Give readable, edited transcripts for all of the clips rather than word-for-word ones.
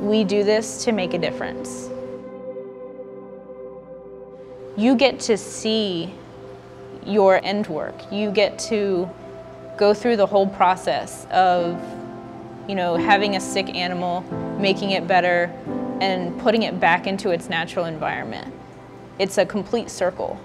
We do this to make a difference. You get to see your end work. You get to go through the whole process of, having a sick animal, making it better, and putting it back into its natural environment. It's a complete circle.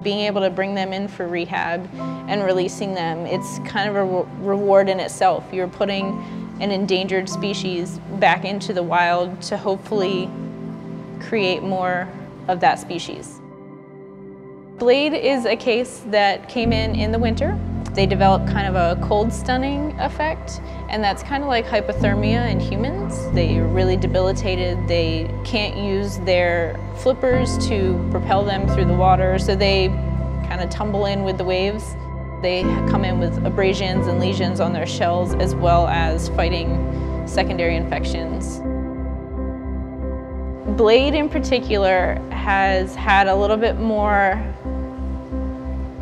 Being able to bring them in for rehab and releasing them, it's kind of a reward in itself. You're putting an endangered species back into the wild to hopefully create more of that species. Blade is a case that came in the winter. They develop kind of a cold stunning effect, and that's kind of like hypothermia in humans. They're really debilitated. They can't use their flippers to propel them through the water, so they kind of tumble in with the waves. They come in with abrasions and lesions on their shells, as well as fighting secondary infections. Blade in particular has had a little bit more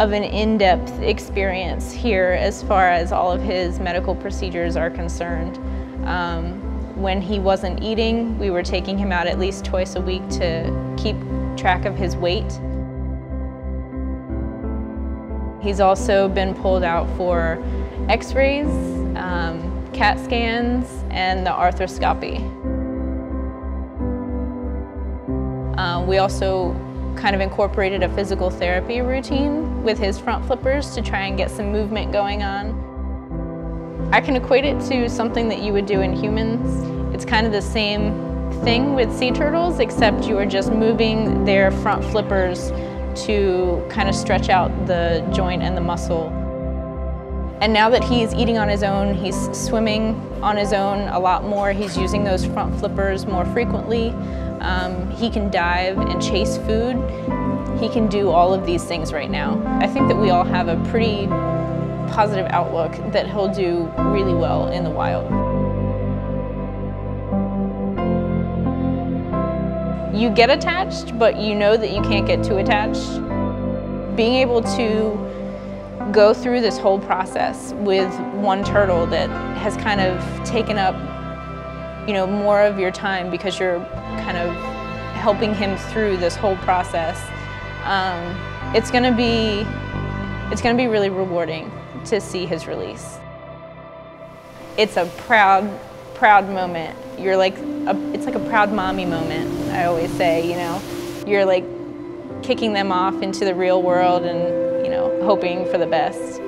of an in-depth experience here as far as all of his medical procedures are concerned. When he wasn't eating, we were taking him out at least twice a week to keep track of his weight. He's also been pulled out for x-rays, CAT scans, and the arthroscopy. We also kind of incorporated a physical therapy routine with his front flippers to try and get some movement going on. I can equate it to something that you would do in humans. It's kind of the same thing with sea turtles, except you are just moving their front flippers to kind of stretch out the joint and the muscle. And now that he's eating on his own, he's swimming on his own a lot more, he's using those front flippers more frequently. He can dive and chase food. He can do all of these things right now. I think that we all have a pretty positive outlook that he'll do really well in the wild. You get attached, but you know that you can't get too attached. Being able to go through this whole process with one turtle that has kind of taken up more of your time because you're kind of helping him through this whole process. It's gonna be really rewarding to see his release. It's a proud moment. It's like a proud mommy moment, I always say, You're like kicking them off into the real world and, hoping for the best.